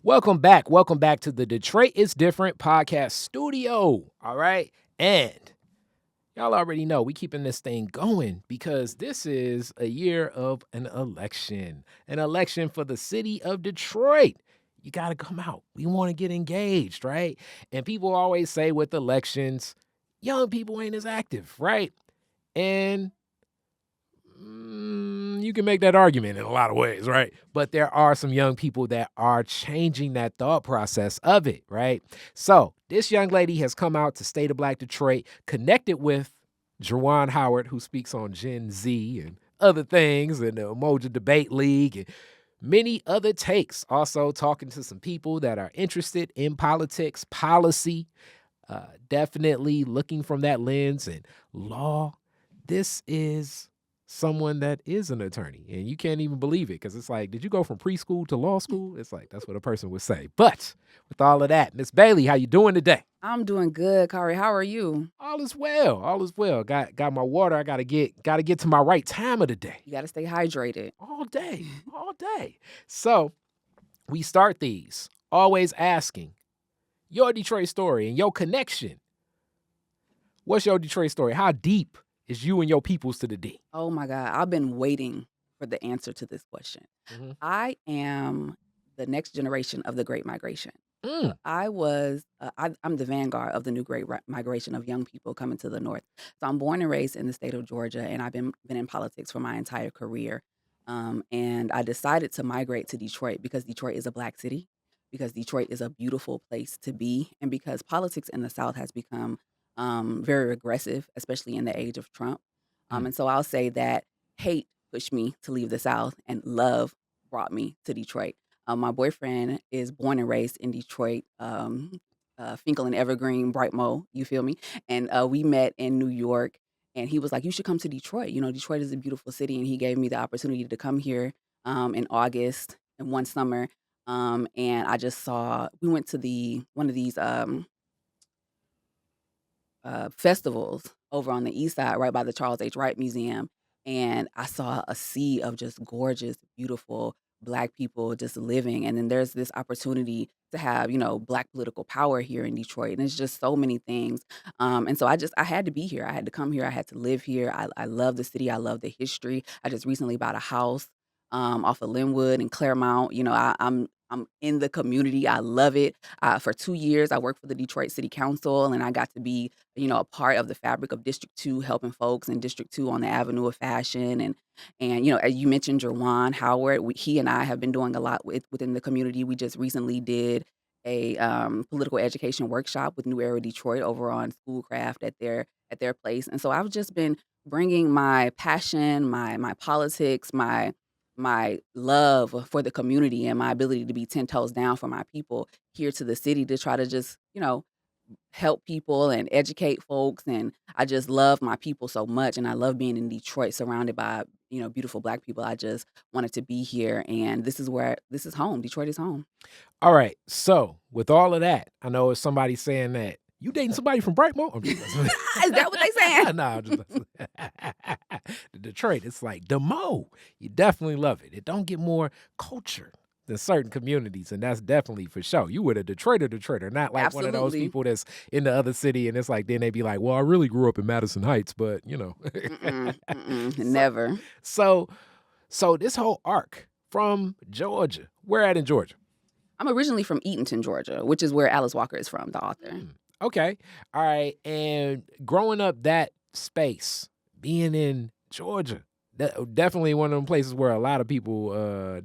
Welcome back. Welcome back to the Detroit is Different podcast studio. All right. And y'all already know we keeping this thing going because this is a year of an election for the city of Detroit. You got to come out. We want to get engaged, right? And people always say with elections, young people ain't as active, right? And you can make that argument in a lot of ways, right? But there are some young people that are changing that thought process of it, right? So this young lady has come out to State of Black Detroit, connected with Juwan Howard, who speaks on Gen Z and other things, and the Umoja Debate League, and many other takes. Also talking to some people that are interested in politics, policy, definitely looking from that lens and law. This is someone that is an attorney, and you can't even believe it because it's like, did you go from preschool to law school? It's like, that's what a person would say. But with all of that, Miss Bailey, how you doing today? I'm doing good, Kari. How are you? All is well. All is well. Got my water. I gotta get to my right time of the day. You got to stay hydrated. All day. All day. So we start these always asking your Detroit story and your connection. What's your Detroit story? How deep is you and your peoples to the D? Oh my God. I've been waiting for the answer to this question. Mm-hmm. I am the next generation of the Great Migration. I'm the vanguard of the new Great Migration of young people coming to the North. So I'm born and raised in the state of Georgia, and I've been in politics for my entire career. And I decided to migrate to Detroit because Detroit is a Black city, because Detroit is a beautiful place to be, and because politics in the South has become very aggressive, especially in the age of Trump. And so I'll say that hate pushed me to leave the South and love brought me to Detroit. My boyfriend is born and raised in Detroit, Finkel and Evergreen, Brightmo, you feel me? And we met in New York, and he was like, you should come to Detroit. You know, Detroit is a beautiful city, and he gave me the opportunity to come here in August and one summer. And I just saw, we went to one of these festivals over on the east side, right by the Charles H. Wright Museum. And I saw a sea of just gorgeous, beautiful Black people just living. And then there's this opportunity to have, Black political power here in Detroit. And it's just so many things. And so I had to be here. I had to come here. I had to live here. I love the city. I love the history. I just recently bought a house off of Linwood and Claremont. I'm in the community. I love it. For 2 years, I worked for the Detroit City Council, and I got to be, a part of the fabric of District 2, helping folks in District 2 on the Avenue of Fashion. And as you mentioned, Juwan Howard, he and I have been doing a lot within the community. We just recently did a political education workshop with New Era Detroit over on Schoolcraft at their place. And so I've just been bringing my passion, my politics, my love for the community and my ability to be 10 toes down for my people here to the city to try to just, help people and educate folks. And I just love my people so much. And I love being in Detroit surrounded by, beautiful Black people. I just wanted to be here. And this is home. Detroit is home. All right. So with all of that, I know it's somebody saying that you dating somebody from Brightmo? Is that what they saying? No, the Detroit, it's like Demo. You definitely love it. It don't get more culture than certain communities, and that's definitely for sure. You were a Detroiter, not like Absolutely. one of those people that's in the other city, and it's like then they be like, well, I really grew up in Madison Heights, but Never. So this whole arc from Georgia, where at in Georgia? I'm originally from Eatonton, Georgia, which is where Alice Walker is from, the author. Okay. All right. And growing up that space, being in Georgia, definitely one of them places where a lot of people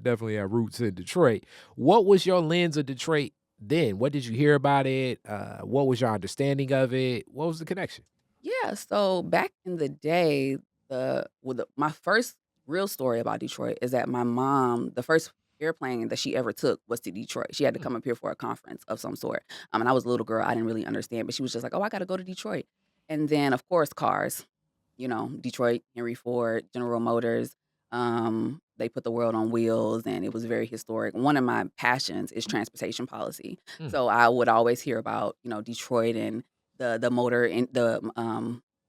definitely have roots in Detroit. What was your lens of Detroit then? What did you hear about it? What was your understanding of it? What was the connection? Yeah, so back in the day, my first real story about Detroit is that my mom, the first airplane that she ever took was to Detroit. She had to come up here for a conference of some sort. And I was a little girl. I didn't really understand, but she was just like, oh, I got to go to Detroit. And then, of course, cars, Detroit, Henry Ford, General Motors. They put the world on wheels, and it was very historic. One of my passions is transportation policy. So I would always hear about, Detroit and the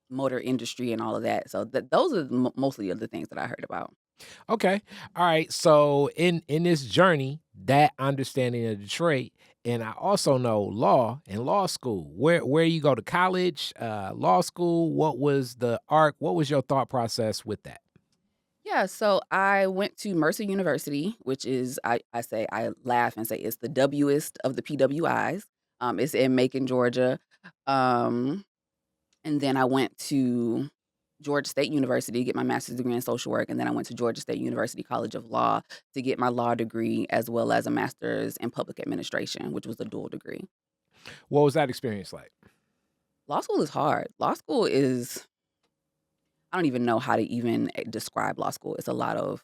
motor industry and all of that. So those are mostly of the things that I heard about. Okay. All right. So in this journey, that understanding of Detroit. And I also know law and law school. Where you go to college, law school. What was the arc? What was your thought process with that? Yeah, so I went to Mercer University, which is I laugh and say it's the West of the PWIs. It's in Macon, Georgia. Um, and then I went to Georgia State University to get my master's degree in social work, and then I went to Georgia State University College of Law to get my law degree as well as a master's in public administration, which was a dual degree. What was that experience like? Law school is hard. Law school is I don't even know how to even describe law school. It's a lot of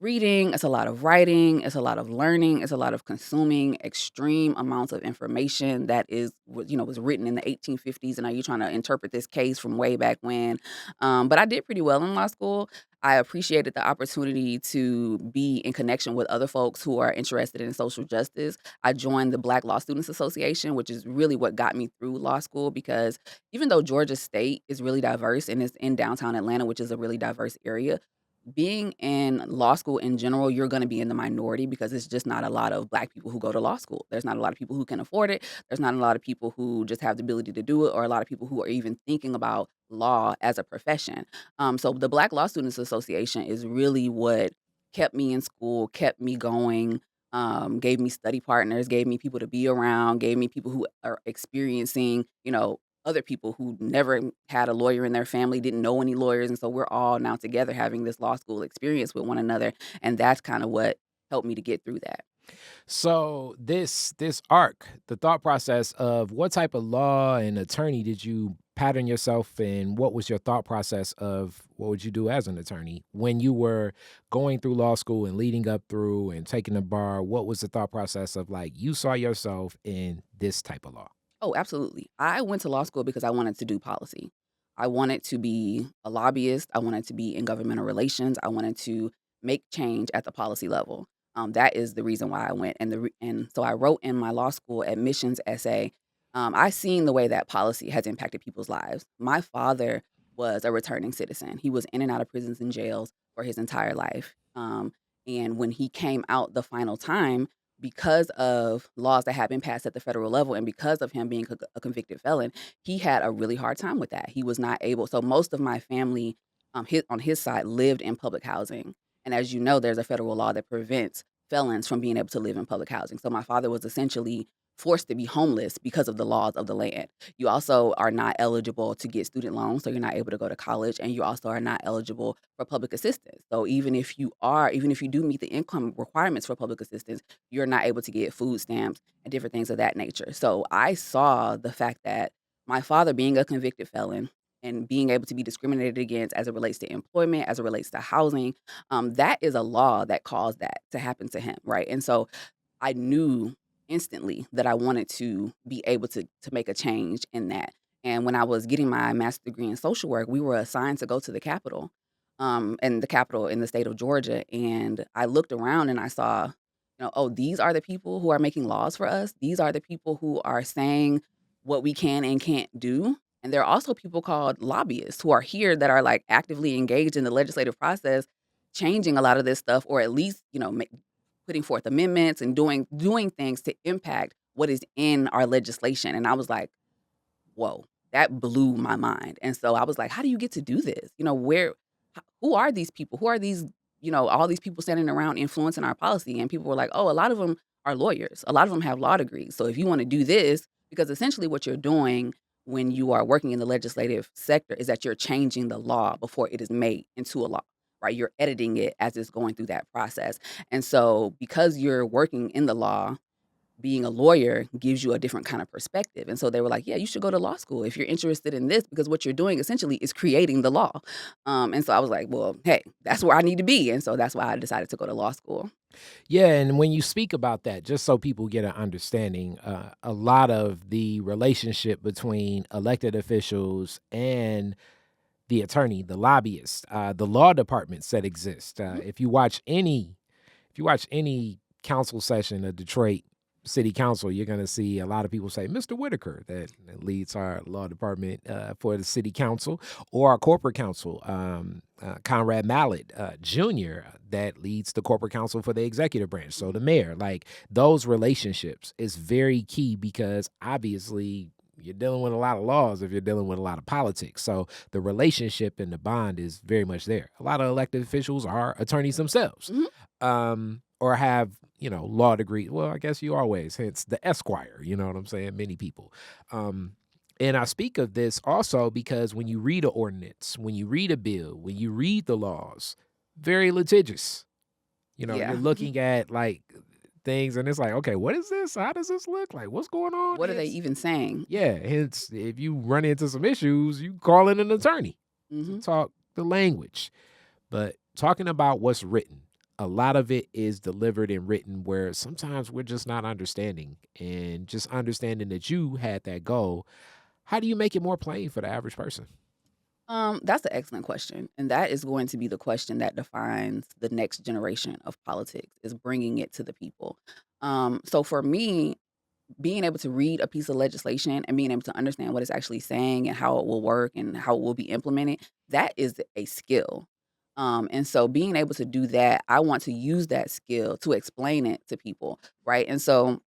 reading, it's a lot of writing, it's a lot of learning, it's a lot of consuming extreme amounts of information that was written in the 1850s, and are you trying to interpret this case from way back when? But I did pretty well in law school. I appreciated the opportunity to be in connection with other folks who are interested in social justice. I joined the Black Law Students Association, which is really what got me through law school because even though Georgia State is really diverse and it's in downtown Atlanta, which is a really diverse area, being in law school in general, you're gonna be in the minority because it's just not a lot of Black people who go to law school. There's not a lot of people who can afford it. There's not a lot of people who just have the ability to do it, or a lot of people who are even thinking about law as a profession. So the Black Law Students Association is really what kept me in school, kept me going, gave me study partners, gave me people to be around, gave me people who are experiencing, other people who never had a lawyer in their family, didn't know any lawyers, and so we're all now together having this law school experience with one another, and that's kinda what helped me to get through that. So this arc, the thought process of what type of law and attorney did you pattern yourself in? What was your thought process of what would you do as an attorney when you were going through law school and leading up through and taking the bar? What was the thought process of like you saw yourself in this type of law? Oh, absolutely. I went to law school because I wanted to do policy. I wanted to be a lobbyist. I wanted to be in governmental relations. I wanted to make change at the policy level. That is the reason why I went. And so I wrote in my law school admissions essay. I seen the way that policy has impacted people's lives. My father was a returning citizen. He was in and out of prisons and jails for his entire life. And when he came out the final time, because of laws that had been passed at the federal level and because of him being a convicted felon, he had a really hard time with that. He was not able so most of my family, on his side lived in public housing, and as you know, there's a federal law that prevents felons from being able to live in public housing. So my father was essentially forced to be homeless because of the laws of the land. You also are not eligible to get student loans, so you're not able to go to college, and you also are not eligible for public assistance. So even if you do meet the income requirements for public assistance, you're not able to get food stamps and different things of that nature. So I saw the fact that my father being a convicted felon and being able to be discriminated against as it relates to employment, as it relates to housing, that is a law that caused that to happen to him, right? And so I knew instantly that I wanted to be able to make a change in that. And when I was getting my master's degree in social work, we were assigned to go to the Capitol, and the Capitol in the state of Georgia. And I looked around and I saw, oh, these are the people who are making laws for us. These are the people who are saying what we can and can't do. And there are also people called lobbyists who are here that are like actively engaged in the legislative process, changing a lot of this stuff, or at least, putting forth amendments and doing things to impact what is in our legislation. And I was like, whoa, that blew my mind. And so I was like, how do you get to do this? Who are these people? Who are these, all these people standing around influencing our policy? And people were like, oh, a lot of them are lawyers. A lot of them have law degrees. So if you want to do this, because essentially what you're doing when you are working in the legislative sector is that you're changing the law before it is made into a law, right? You're editing it as it's going through that process. And so because you're working in the law, being a lawyer gives you a different kind of perspective. And so they were like, yeah, you should go to law school if you're interested in this, because what you're doing essentially is creating the law. And so I was like, well, hey, that's where I need to be. And so that's why I decided to go to law school. Yeah, and when you speak about that, just so people get an understanding, a lot of the relationship between elected officials and the attorney, the lobbyist, the law departments that exist. Mhm. If you watch any council session of Detroit, city council, you're going to see a lot of people say Mr. Whitaker that leads our law department for the city council, or our corporate council, Conrad Mallett Jr. that leads the corporate council for the executive branch. So the mayor, like those relationships is very key because obviously you're dealing with a lot of laws if you're dealing with a lot of politics. So the relationship and the bond is very much there. A lot of elected officials are attorneys themselves, or have, law degree. Well, I guess you always, hence the Esquire, you know what I'm saying? Many people. And I speak of this also because when you read an ordinance, when you read a bill, when you read the laws, very litigious. Yeah. You're looking at like things and it's like, okay, what is this? How does this look? Like, what's going on? What are they even saying? Yeah, hence, if you run into some issues, you call in an attorney to talk the language. But talking about what's written, a lot of it is delivered and written where sometimes we're just not understanding. And just understanding that you had that goal, how do you make it more plain for the average person? That's an excellent question, and that is going to be the question that defines the next generation of politics, is bringing it to the people. So for me, being able to read a piece of legislation and being able to understand what it's actually saying and how it will work and how it will be implemented, that is a skill. And so being able to do that, I want to use that skill to explain it to people, right? And so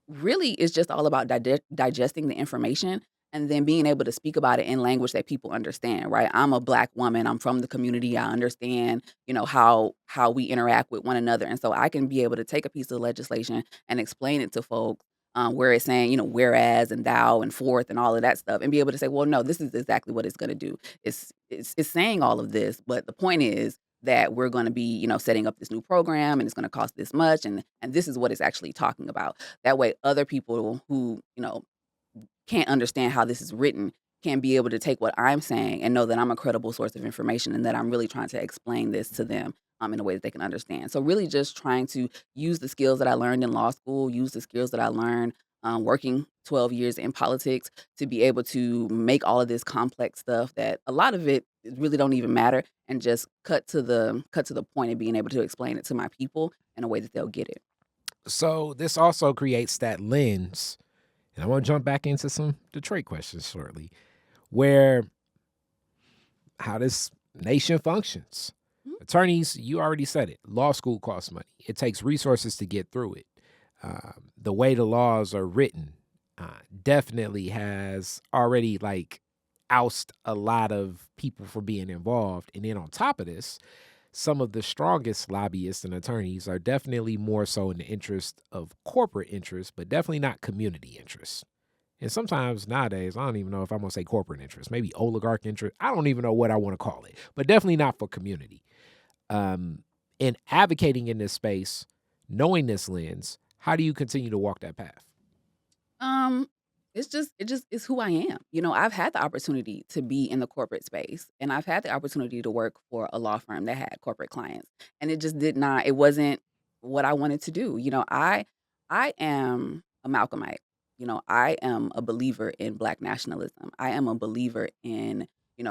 really it's just all about digesting the information and then being able to speak about it in language that people understand, right? I'm a Black woman. I'm from the community. I understand, how we interact with one another, and so I can be able to take a piece of legislation and explain it to folks, where it's saying, whereas and thou and forth and all of that stuff, and be able to say, well, no, this is exactly what it's going to do. It's saying all of this, but the point is that we're going to be, setting up this new program and it's going to cost this much, and this is what it's actually talking about. That way, other people who, can't understand how this is written can be able to take what I'm saying and know that I'm a credible source of information and that I'm really trying to explain this to them in a way that they can understand. So really just trying to use the skills that I learned in law school, use the skills that I learned working 12 years in politics to be able to make all of this complex stuff that a lot of it really don't even matter, and just cut to the point of being able to explain it to my people in a way that they'll get it. So this also creates that lens, and I want to jump back into some Detroit questions shortly, where how this nation functions. Attorneys, you already said it. Law school costs money. It takes resources to get through it. The way the laws are written definitely has already oust a lot of people from being involved. And then on top of this, some of the strongest lobbyists and attorneys are definitely more so in the interest of corporate interests, but definitely not community interests. And sometimes nowadays, I don't even know if I'm going to say corporate interest, maybe oligarch interest. I don't even know what I want to call it, but definitely not for community. In advocating in this space, knowing this lens, how do you continue to walk that path? It's who I am. I've had the opportunity to be in the corporate space, and I've had the opportunity to work for a law firm that had corporate clients, and it wasn't what I wanted to do. I am a Malcolmite. I am a believer in Black nationalism. I am a believer in,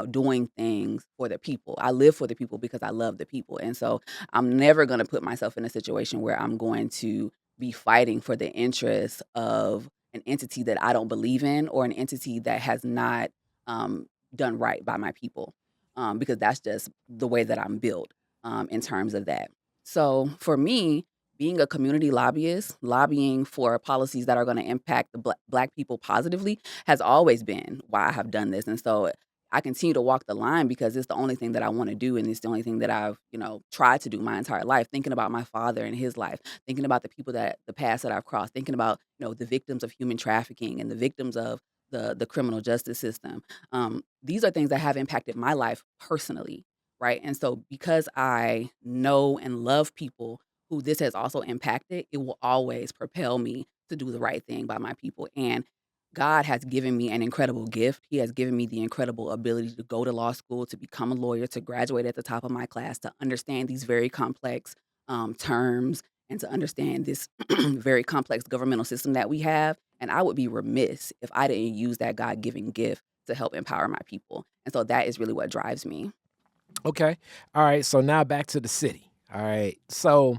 doing things for the people. I live for the people because I love the people. And so I'm never going to put myself in a situation where I'm going to be fighting for the interests of an entity that I don't believe in, or an entity that has not done right by my people, because that's just the way that I'm built in terms of that. So for me, being a community lobbyist, lobbying for policies that are going to impact the Black people positively has always been why I have done this. And so I continue to walk the line because it's the only thing that I want to do. And it's the only thing that I've, tried to do my entire life, thinking about my father and his life, thinking about the past that I've crossed, thinking about, the victims of human trafficking and the victims of the criminal justice system. These are things that have impacted my life personally. Right. And so because I know and love people who this has also impacted, it will always propel me to do the right thing by my people. And God has given me an incredible gift. He has given me the incredible ability to go to law school, to become a lawyer, to graduate at the top of my class, to understand these very complex terms, and to understand this very complex governmental system that we have. And I would be remiss if I didn't use that God-given gift to help empower my people. And so that is really what drives me. Okay. All right. So now back to the city. All right. So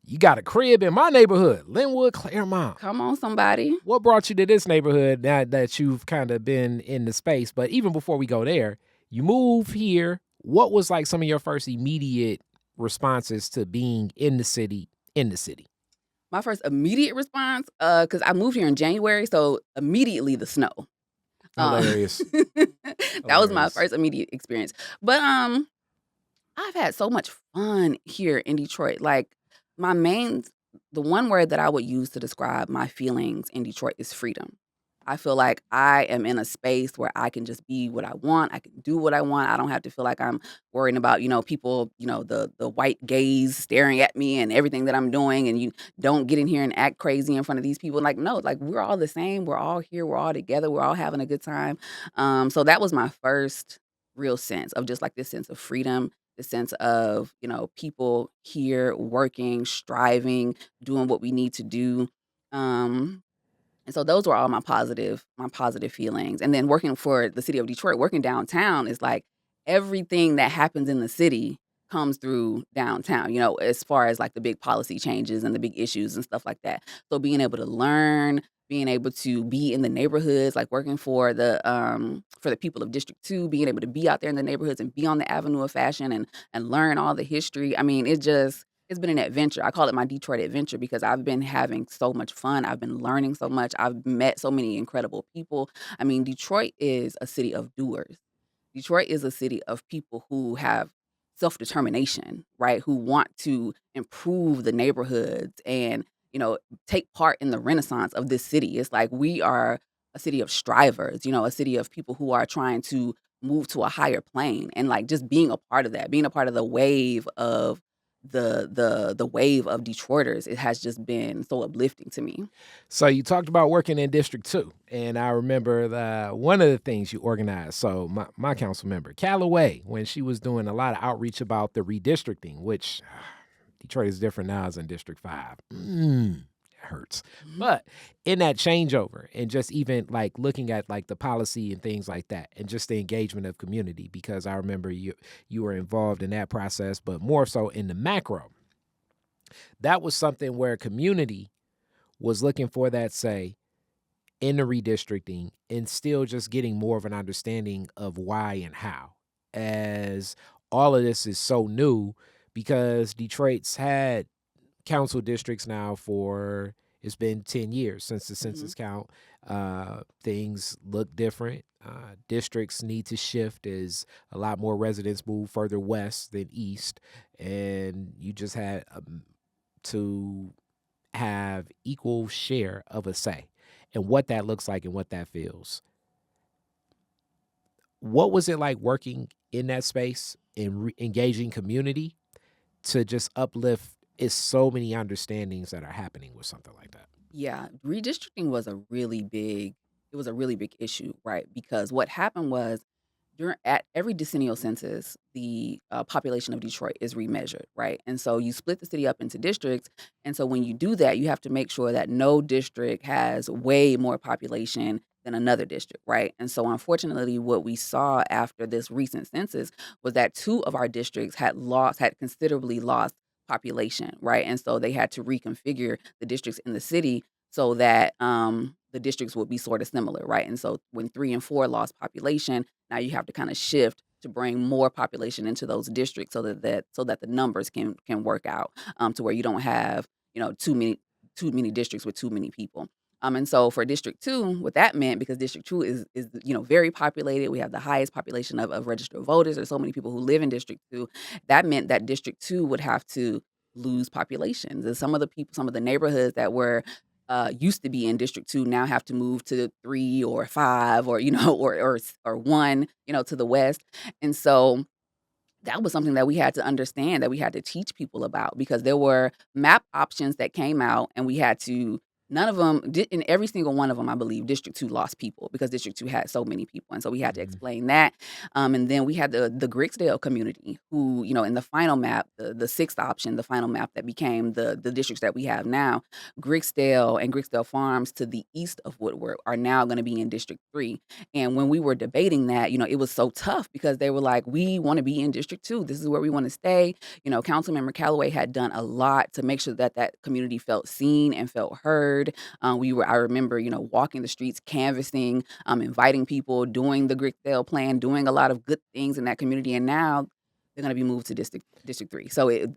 You got a crib in my neighborhood, Linwood, Claremont. Come on, somebody. What brought you to this neighborhood now that you've kind of been in the space? But even before we go there, you move here. What was like some of your first immediate responses to being in the city? My first immediate response, because I moved here in January, so immediately the snow. Hilarious. That was my first immediate experience. But I've had so much fun here in Detroit. Like the one word that I would use to describe my feelings in Detroit is freedom. I feel like I am in a space where I can just be what I want. I can do what I want. I don't have to feel like I'm worrying about, people, the white gaze staring at me and everything that I'm doing. And you don't get in here and act crazy in front of these people. Like, no, like we're all the same. We're all here. We're all together. We're all having a good time. So that was my first real sense of just like this sense of freedom, the sense of, people here working, striving, doing what we need to do. And so those were all my positive feelings. And then working for the city of Detroit, working downtown is like everything that happens in the city comes through downtown, as far as like the big policy changes and the big issues and stuff like that. So being able to learn, being able to be in the neighborhoods, like working for the people of District 2, being able to be out there in the neighborhoods and be on the Avenue of Fashion and learn all the history. I mean, it's been an adventure. I call it my Detroit adventure because I've been having so much fun. I've been learning so much. I've met so many incredible people. I mean, Detroit is a city of doers. Detroit is a city of people who have self-determination, right? Who want to improve the neighborhoods and, take part in the renaissance of this city. It's like we are a city of strivers, a city of people who are trying to move to a higher plane and like just being a part of that, being a part of the wave of the wave of Detroiters, it has just been so uplifting to me. So you talked about working in District 2, and I remember one of the things you organized. So my council member, Callaway, when she was doing a lot of outreach about the redistricting, which Detroit is different now than District 5. It hurts. But in that changeover and just even like looking at like the policy and things like that and just the engagement of community, because I remember you were involved in that process, but more so in the macro. That was something where community was looking for that say in the redistricting and still just getting more of an understanding of why and how, as all of this is so new because Detroit's had council districts now for it's been 10 years since the census count. Things look different. Districts need to shift as a lot more residents move further west than east, and you just had to have equal share of a say and what that looks like and what that feels. What was it like working in that space and engaging community to just uplift? Is so many understandings that are happening with something like that. Yeah, redistricting was a really big issue, right? Because what happened was at every decennial census, the population of Detroit is remeasured, right? And so you split the city up into districts. And so when you do that, you have to make sure that no district has way more population than another district, right? And so unfortunately, what we saw after this recent census was that two of our districts had considerably lost population, right? And so they had to reconfigure the districts in the city so that the districts would be sort of similar, right? And so when 3 and 4 lost population, now you have to kind of shift to bring more population into those districts so that the numbers can work out to where you don't have too many districts with too many people. And so for District 2, what that meant, because District 2 is very populated, we have the highest population of registered voters. There's so many people who live in District 2. That meant that District 2 would have to lose populations. And some of the neighborhoods that were used to be in District 2 now have to move to 3 or 5 or, or 1, to the west. And so that was something that we had to understand, that we had to teach people about, because there were map options that came out and we had to None of them did. In every single one of them, I believe District 2 lost people because District 2 had so many people, and so we had to Mhm. explain that. And then we had the Grigsdale community who, in the final map, the sixth option, the final map that became the districts that we have now, Grigsdale and Grigsdale Farms to the east of Woodward are now gonna be in District 3. And when we were debating that, it was so tough because they were like, "We wanna be in District 2. This is where we wanna stay." Councilmember Calloway had done a lot to make sure that that community felt seen and felt heard. I remember, walking the streets, canvassing, inviting people, doing the Grigsdale plan, doing a lot of good things in that community. And now they're going to be moved to District 3. So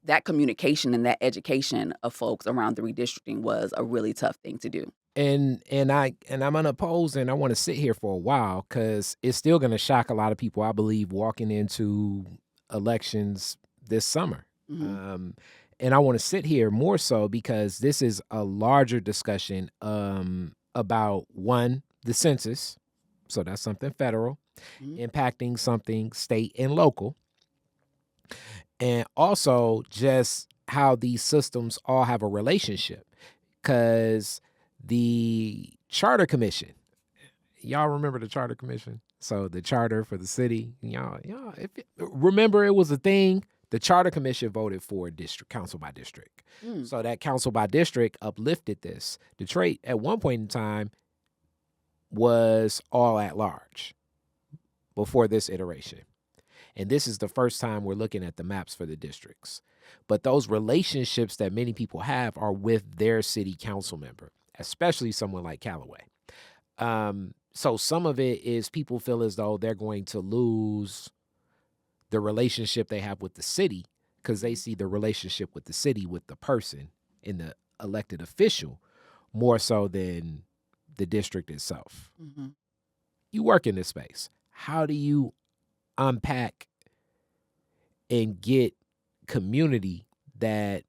that communication and that education of folks around the redistricting was a really tough thing to do. And I'm unopposed, and I want to sit here for a while because it's still going to shock a lot of people, I believe, walking into elections this summer. Mhm. And I want to sit here more so because this is a larger discussion about one, the census. So that's something federal, Mhm. impacting something state and local, and also just how these systems all have a relationship. Because the charter commission, y'all remember the charter commission? So the charter for the city, remember it was a thing. The charter commission voted for district council by district. Mm. So that council by district uplifted this. Detroit at one point in time was all at large before this iteration. And this is the first time we're looking at the maps for the districts. But those relationships that many people have are with their city council member, especially someone like Callaway. So some of it is people feel as though they're going to lose the relationship they have with the city because they see the relationship with the city with the person in the elected official more so than the district itself. Mhm. You work in this space. How do you unpack and get community that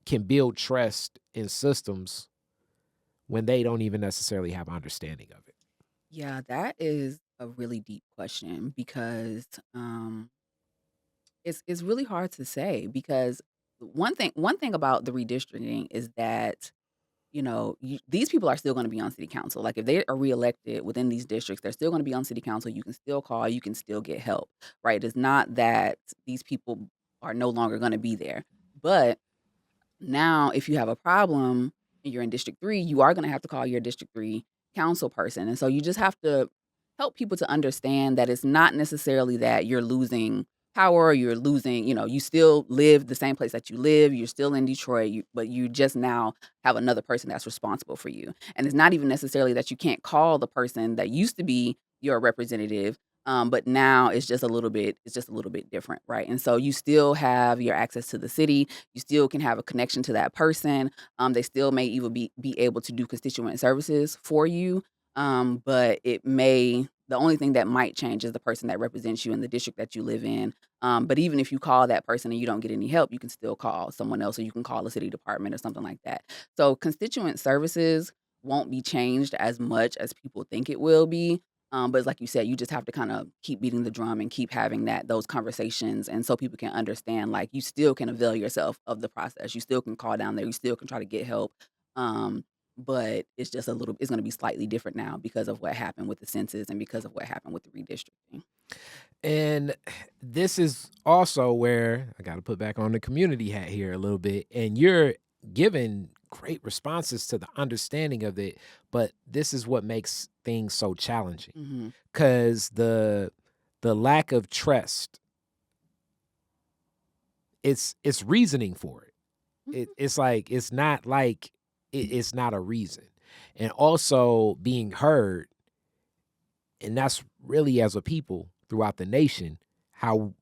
can build trust in systems when they don't even necessarily have understanding of it? Yeah, that is a really deep question because it's really hard to say because one thing about the redistricting is that these people are still going to be on city council. Like if they are reelected within these districts, they're still going to be on city council. You can still call, you can still get help, right? It's not that these people are no longer going to be there. But now, if you have a problem and you're in District 3, you are gonna have to call your District 3 council person, and so you just have to help people to understand that it's not necessarily that you're losing power or you're losing you still live the same place that you live, you're still in Detroit, but you just now have another person that's responsible for you, and it's not even necessarily that you can't call the person that used to be your representative, but now it's just a little bit different, right? And so you still have your access to the city, you still can have a connection to that person. They still may even be able to do constituent services for you. But the only thing that might change is the person that represents you in the district that you live in. But even if you call that person and you don't get any help, you can still call someone else or you can call a city department or something like that. So constituent services won't be changed as much as people think it will be. But like you said, you just have to kind of keep beating the drum and keep having those conversations, and so people can understand, like, you still can avail yourself of the process. You still can call down there. You still can try to get help. Um, but it's going to be slightly different now because of what happened with the census and because of what happened with the redistricting. And this is also where I got to put back on the community hat here a little bit. And you're giving great responses to the understanding of it, but this is what makes things so challenging Hmm. because the lack of trust, it's reasoning for it. It's like it's not like it's not a reason, and also being heard, and that's really as a people throughout the nation how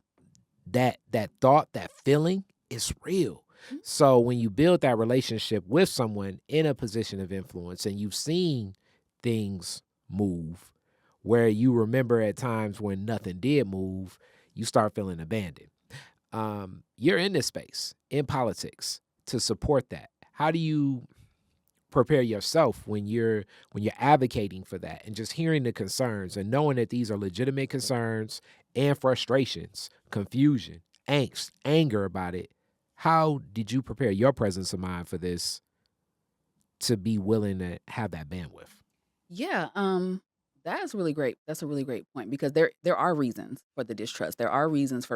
that thought, that feeling is real. So when you build that relationship with someone in a position of influence and you've seen things move where you remember at times when nothing did move, you start feeling abandoned. You're in this space in politics to support that. How do you prepare yourself when you're advocating for that and just hearing the concerns and knowing that these are legitimate concerns and frustrations, confusion, angst, anger about it? How did you prepare your presence of mind for this to be willing to have that bandwidth? Yeah, that's really great. That's a really great point because there are reasons for the distrust. There are reasons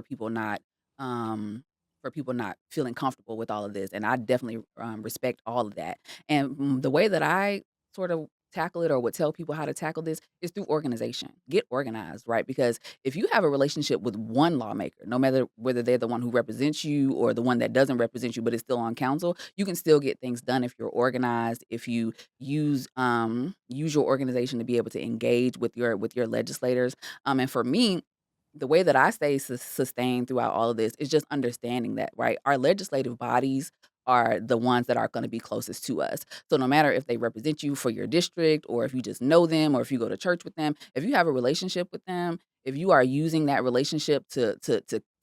um for people not feeling comfortable with all of this, and I definitely respect all of that. And the way that I sort of tackle it or would tell people how to tackle this is through organization. Get organized, right? Because if you have a relationship with one lawmaker, no matter whether they're the one who represents you or the one that doesn't represent you but is still on council, you can still get things done if you're organized, if you use your organization to be able to engage with your legislators. And for me, the way that I stay sustained throughout all of this is just understanding that, right? Our legislative bodies are the ones that are going to be closest to us. So no matter if they represent you for your district or if you just know them or if you go to church with them, if you have a relationship with them, if you are using that relationship to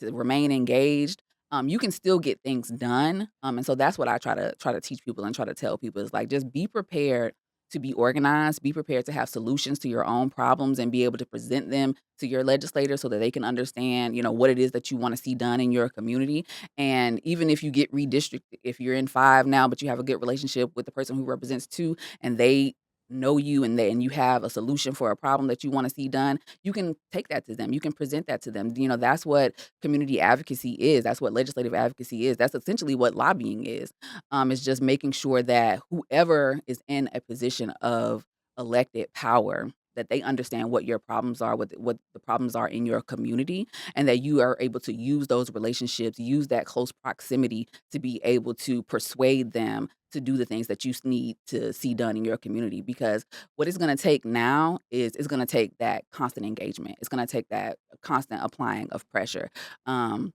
remain engaged, you can still get things done. And so that's what I try to teach people and try to tell people is like just be prepared to be organized, be prepared to have solutions to your own problems and be able to present them to your legislators so that they can understand, what it is that you want to see done in your community. And even if you get redistricted, if you're in 5 now, but you have a good relationship with the person who represents 2 and they know you and you have a solution for a problem that you want to see done, you can take that to them. You can present that to them. That's what community advocacy is. That's what legislative advocacy is. That's essentially what lobbying is. It's just making sure that whoever is in a position of elected power, that they understand what your problems are, what the problems are in your community, and that you are able to use those relationships, use that close proximity to be able to persuade them to do the things that you need to see done in your community. Because what it's going to take now is it's going to take that constant engagement. It's going to take that constant applying of pressure. Um,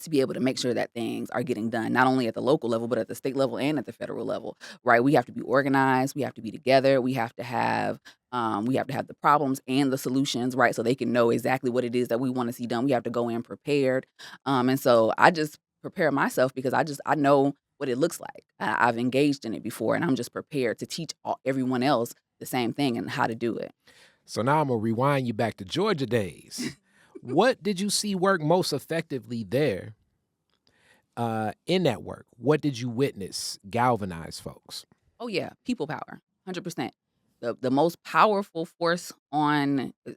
to be able to make sure that things are getting done, not only at the local level, but at the state level and at the federal level, right? We have to be organized. We have to be together. We have to have the problems and the solutions, right? So they can know exactly what it is that we want to see done. We have to go in prepared. And so I just prepare myself because I know what it looks like. I've engaged in it before, and I'm just prepared to teach everyone else the same thing and how to do it. So now I'm gonna rewind you back to Georgia days. What did you see work most effectively there in that work? What did you witness galvanize folks? Oh yeah, people power, 100%. The most powerful force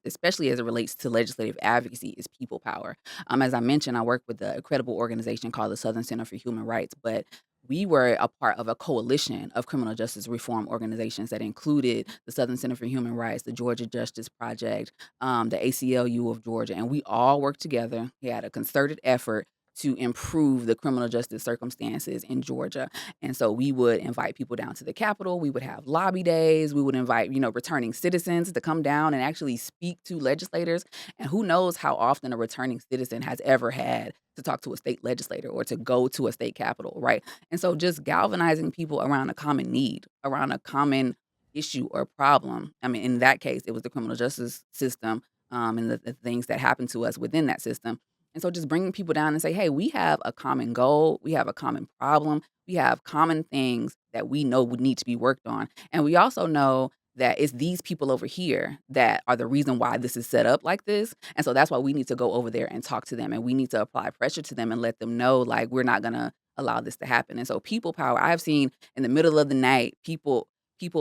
especially as it relates to legislative advocacy, is people power. As I mentioned, I work with a credible organization called the Southern Center for Human Rights, but we were a part of a coalition of criminal justice reform organizations that included the Southern Center for Human Rights, the Georgia Justice Project, the ACLU of Georgia, and we all worked together. We had a concerted effort to improve the criminal justice circumstances in Georgia. And so we would invite people down to the Capitol. We would have lobby days. We would invite, returning citizens to come down and actually speak to legislators. And who knows how often a returning citizen has ever had to talk to a state legislator or to go to a state capitol, right? And so just galvanizing people around a common need, around a common issue or problem. I mean, in that case, it was the criminal justice system, and the things that happen to us within that system. And so just bringing people down and say, hey, we have a common goal. We have a common problem. We have common things that we know would need to be worked on. And we also know that it's these people over here that are the reason why this is set up like this. And so that's why we need to go over there and talk to them. And we need to apply pressure to them and let them know, like, we're not going to allow this to happen. And so people power, I've seen in the middle of the night, people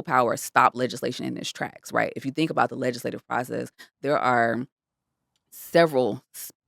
power stop legislation in its tracks, right? If you think about the legislative process, there are several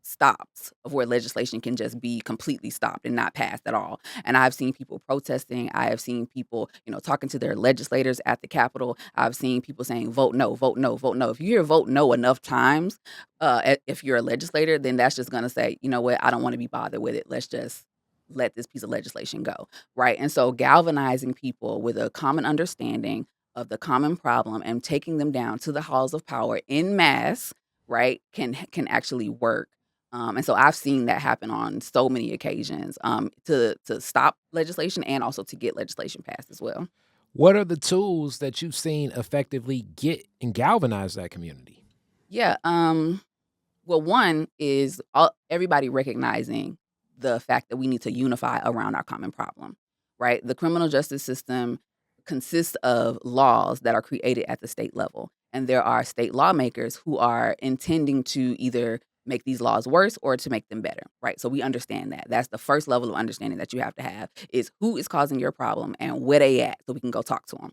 stops of where legislation can just be completely stopped and not passed at all. And I've seen people protesting. I have seen people, talking to their legislators at the Capitol. I've seen people saying, vote no, vote no, vote no. If you hear vote no enough times, if you're a legislator, then that's just going to say, you know what, I don't want to be bothered with it. Let's just let this piece of legislation go. Right. And so galvanizing people with a common understanding of the common problem and taking them down to the halls of power in mass, right, can actually work. And so I've seen that happen on so many occasions, to stop legislation and also to get legislation passed as well. What are the tools that you've seen effectively get and galvanize that community? Yeah. Well, one is everybody recognizing the fact that we need to unify around our common problem, right? The criminal justice system consists of laws that are created at the state level. And there are state lawmakers who are intending to either make these laws worse or to make them better, right? So we understand that. That's the first level of understanding that you have to have is who is causing your problem and where they at so we can go talk to them.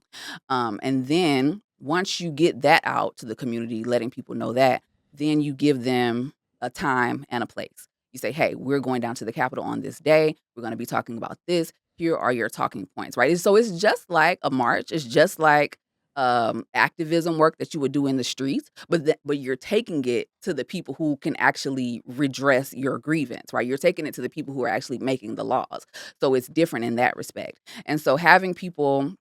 And then once you get that out to the community, letting people know that, then you give them a time and a place. You say, hey, we're going down to the Capitol on this day. We're going to be talking about this. Here are your talking points, right? So it's just like a march. It's just like activism work that you would do in the streets, but you're taking it to the people who can actually redress your grievance, right? You're taking it to the people who are actually making the laws. So it's different in that respect. And so having people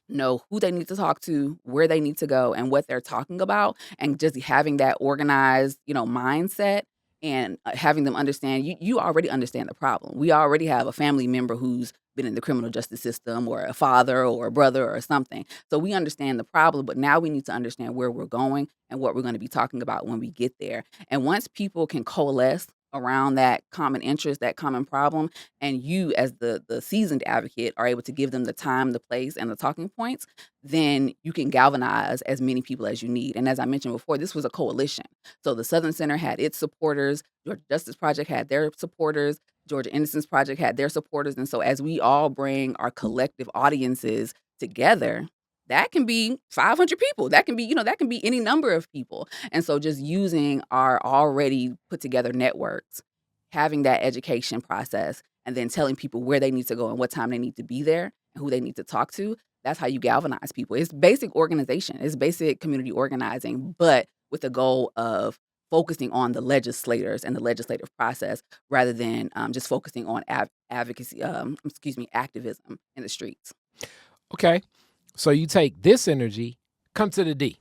know who they need to talk to, where they need to go, and what they're talking about, and just having that organized, mindset and having them understand you already understand the problem. We already have a family member who's been in the criminal justice system or a father or a brother or something. So we understand the problem, but now we need to understand where we're going and what we're going to be talking about when we get there. And once people can coalesce around that common interest, that common problem, and you as the seasoned advocate are able to give them the time, the place, and the talking points, then you can galvanize as many people as you need. And as I mentioned before, this was a coalition. So the Southern Center had its supporters, Georgia Justice Project had their supporters, Georgia Innocence Project had their supporters. And so as we all bring our collective audiences together, that can be 500 people. That can be, that can be any number of people. And so just using our already put together networks, having that education process, and then telling people where they need to go and what time they need to be there and who they need to talk to, that's how you galvanize people. It's basic organization. It's basic community organizing, but with the goal of focusing on the legislators and the legislative process rather than just focusing on advocacy, activism in the streets. Okay. So you take this energy, come to the D.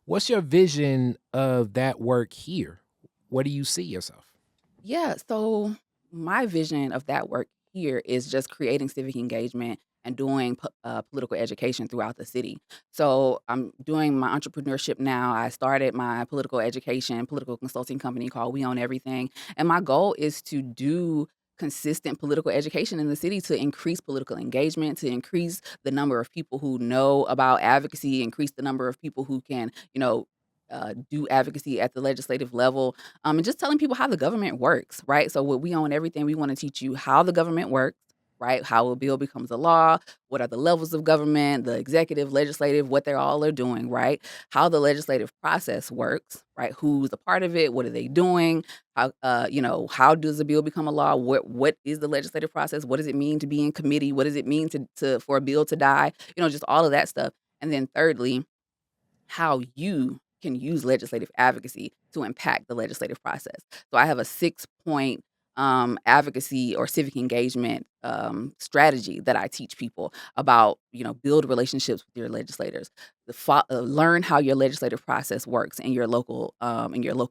What's your vision of that work here? Where do you see yourself? Yeah, so my vision of that work here is just creating civic engagement and doing political education throughout the city. So I'm doing my entrepreneurship now. I started my political consulting company called We Own Everything. And my goal is to do consistent political education in the city to increase political engagement, to increase the number of people who know about advocacy, increase the number of people who can, do advocacy at the legislative level, and just telling people how the government works, right? So what We Own Everything, we want to teach you how the government works, right? How a bill becomes a law, what are the levels of government, the executive, legislative, what they're all are doing, right? How the legislative process works, right? Who's a part of it? What are they doing? How does a bill become a law? What is the legislative process? What does it mean to be in committee? What does it mean to for a bill to die? Just all of that stuff. And then thirdly, how you can use legislative advocacy to impact the legislative process. So I have a 6-point advocacy or civic engagement strategy that I teach people about, build relationships with your legislators, learn how your legislative process works in your local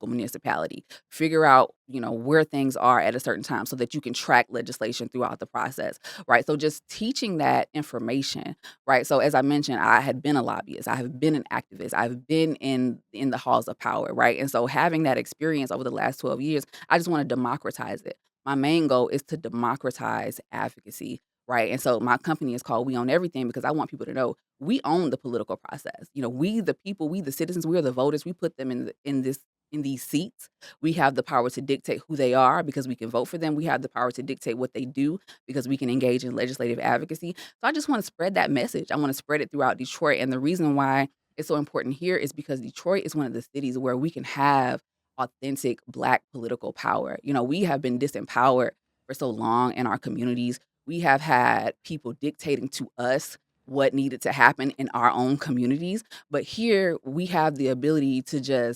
municipality, figure out, where things are at a certain time so that you can track legislation throughout the process, right? So just teaching that information, right? So as I mentioned, I had been a lobbyist, I have been an activist, I've been in the halls of power, right? And so having that experience over the last 12 years, I just want to democratize it. My main goal is to democratize advocacy, right? And so my company is called We Own Everything because I want people to know we own the political process. We the people, we the citizens, we are the voters. We put them in these seats. We have the power to dictate who they are because we can vote for them. We have the power to dictate what they do because we can engage in legislative advocacy. So I just want to spread that message. I want to spread it throughout Detroit. And the reason why it's so important here is because Detroit is one of the cities where we can have authentic Black political power. We have been disempowered for so long in our communities. We have had people dictating to us what needed to happen in our own communities. But here we have the ability to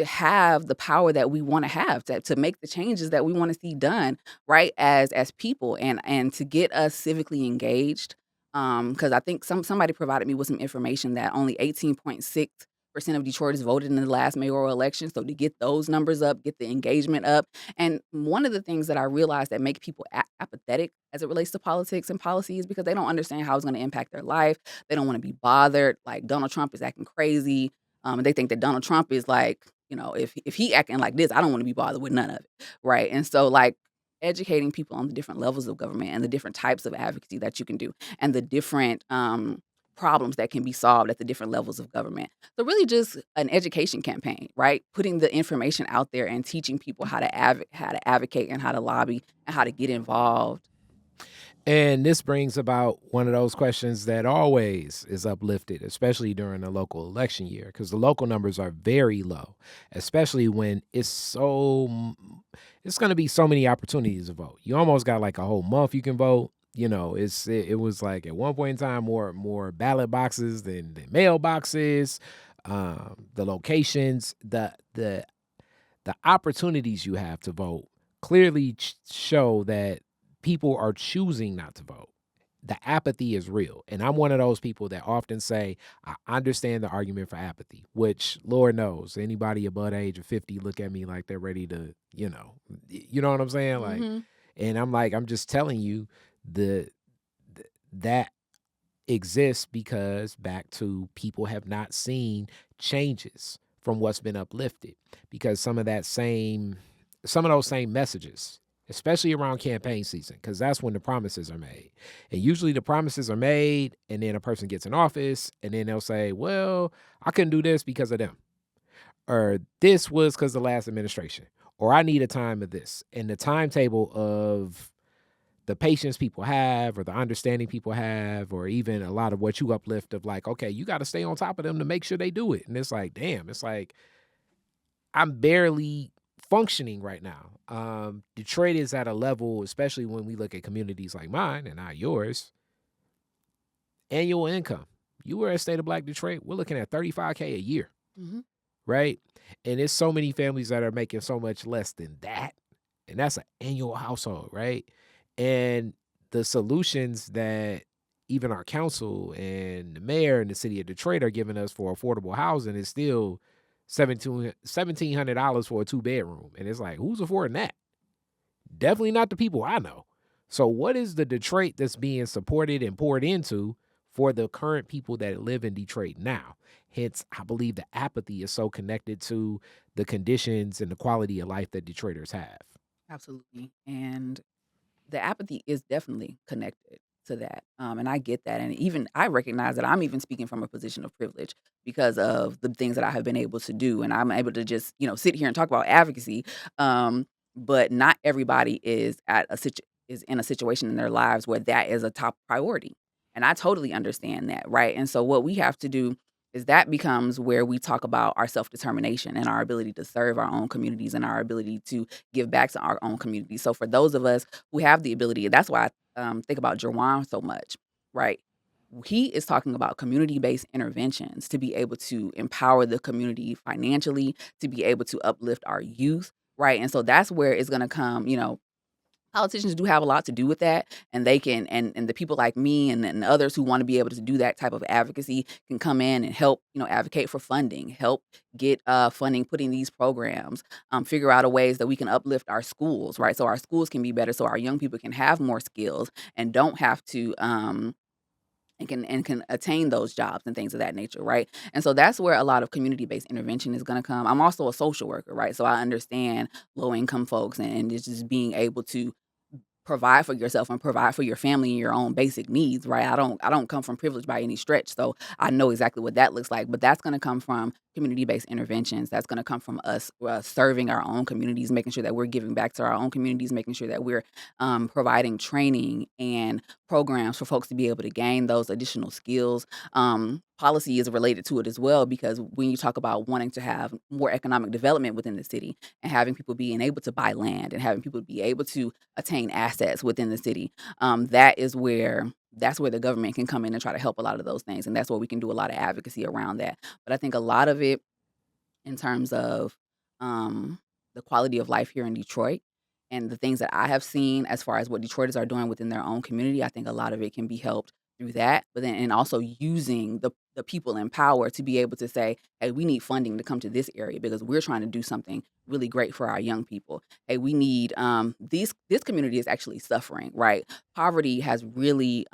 have the power that we want to have, to make the changes that we want to see done, right, as people, and to get us civically engaged. Because I think somebody provided me with some information that only 18.6% of Detroiters voted in the last mayoral election. So to get those numbers up, get the engagement up. And one of the things that I realized that make people apathetic as it relates to politics and policy is because they don't understand how it's going to impact their life. They don't want to be bothered. Like Donald Trump is acting crazy. And they think that Donald Trump is like, if he acting like this, I don't want to be bothered with none of it. Right. And so like educating people on the different levels of government and the different types of advocacy that you can do and the different problems that can be solved at the different levels of government. So really just an education campaign, right? Putting the information out there and teaching people how to advocate and how to lobby and how to get involved. And this brings about one of those questions that always is uplifted, especially during a local election year, because the local numbers are very low, especially when it's going to be so many opportunities to vote. You almost got like a whole month you can vote. It was like at one point in time more ballot boxes than mailboxes. The locations, the opportunities you have to vote clearly show that people are choosing not to vote. The apathy is real. And I'm one of those people that often say, I understand the argument for apathy, which Lord knows anybody above the age of 50 look at me like they're ready to, you know what I'm saying? Like, Mhm. and I'm like, I'm just telling you that exists because back to people have not seen changes from what's been uplifted because some of those same messages, especially around campaign season, because that's when the promises are made. And usually the promises are made and then a person gets in office and then they'll say, well, I couldn't do this because of them, or this was because of the last administration, or I need a time of this. And the timetable of the patience people have or the understanding people have, or even a lot of what you uplift of like, okay, you got to stay on top of them to make sure they do it. And it's like, damn, it's like I'm barely functioning right now. Detroit is at a level, especially when we look at communities like mine and not yours, annual income. You were at State of Black Detroit, we're looking at $35K a year, Mhm. right? And there's so many families that are making so much less than that. And that's an annual household, right? And the solutions that even our council and the mayor and the city of Detroit are giving us for affordable housing is still $1,700 for a 2-bedroom. And it's like, who's affording that? Definitely not the people I know. So what is the Detroit that's being supported and poured into for the current people that live in Detroit now? Hence, I believe the apathy is so connected to the conditions and the quality of life that Detroiters have. Absolutely. And the apathy is definitely connected to that. And I get that. And even I recognize that I'm even speaking from a position of privilege because of the things that I have been able to do. And I'm able to just, sit here and talk about advocacy. But not everybody is in a situation in their lives where that is a top priority. And I totally understand that, right? And so what we have to do is that becomes where we talk about our self-determination and our ability to serve our own communities and our ability to give back to our own communities. So for those of us who have the ability, that's why I think about Jerwan so much, right? He is talking about community-based interventions to be able to empower the community financially, to be able to uplift our youth, right? And so that's where it's going to come, politicians do have a lot to do with that, and they can and the people like me and others who wanna be able to do that type of advocacy can come in and help, advocate for funding, help get, funding, put in these programs, figure out a ways that we can uplift our schools, right? So our schools can be better, so our young people can have more skills and don't have to, and can attain those jobs and things of that nature, right? And so that's where a lot of community-based intervention is gonna come. I'm also a social worker, right? So I understand low income folks and it's just being able to provide for yourself and provide for your family and your own basic needs, right? I don't come from privilege by any stretch, so I know exactly what that looks like. But that's going to come from community-based interventions. That's going to come from us serving our own communities, making sure that we're giving back to our own communities, making sure that we're providing training and programs for folks to be able to gain those additional skills. Policy is related to it as well because when you talk about wanting to have more economic development within the city and having people being able to buy land and having people be able to attain assets within the city. That's where the government can come in and try to help a lot of those things, and that's where we can do a lot of advocacy around that. But I think a lot of it in terms of um, the quality of life here in Detroit and the things that I have seen as far as what Detroiters are doing within their own community. I think a lot of it can be helped through that, but then and also using the people in power to be able to say, hey, we need funding to come to this area because we're trying to do something really great for our young people. Hey, we need this community is actually suffering, right? Poverty has really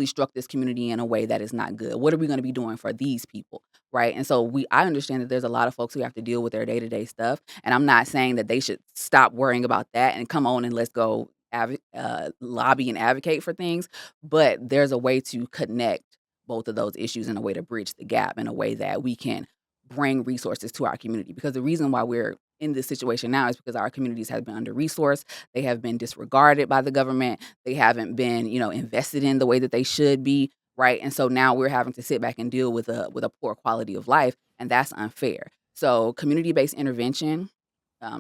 struck this community in a way that is not good. What are we gonna be doing for these people, right? And so I understand that there's a lot of folks who have to deal with their day-to-day stuff, and I'm not saying that they should stop worrying about that and come on and let's go, lobby and advocate for things, but there's a way to connect both of those issues in a way to bridge the gap in a way that we can bring resources to our community. Because the reason why we're in this situation now is because our communities have been under-resourced. They have been disregarded by the government. They haven't been, invested in the way that they should be, right? And so now we're having to sit back and deal with a poor quality of life, and that's unfair. So community-based intervention,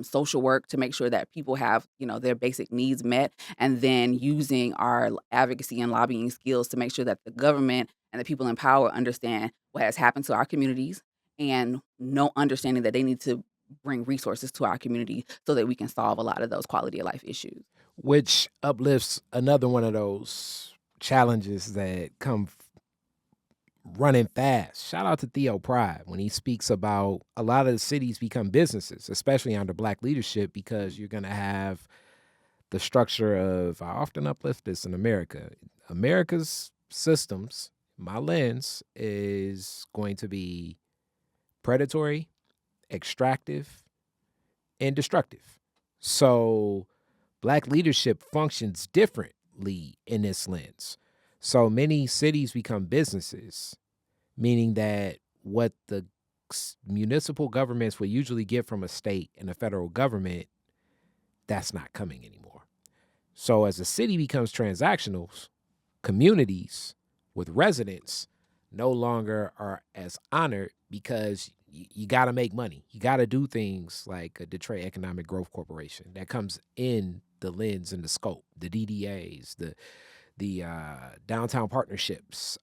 social work to make sure that people have, their basic needs met, and then using our advocacy and lobbying skills to make sure that the government and the people in power understand what has happened to our communities and no understanding that they need to bring resources to our community so that we can solve a lot of those quality of life issues. Which uplifts another one of those challenges that come running fast. Shout out to Theo Pride when he speaks about a lot of the cities become businesses, especially under Black leadership, because you're going to have the structure of, I often uplift this in America. America's systems, my lens, is going to be predatory, extractive, and destructive. So Black leadership functions differently in this lens. So many cities become businesses, meaning that what the municipal governments would usually get from a state and the federal government, that's not coming anymore. So as a city becomes transactional, communities with residents no longer are as honored because you got to make money. You got to do things like a Detroit Economic Growth Corporation that comes in the lens and the scope, the DDAs, the downtown partnerships.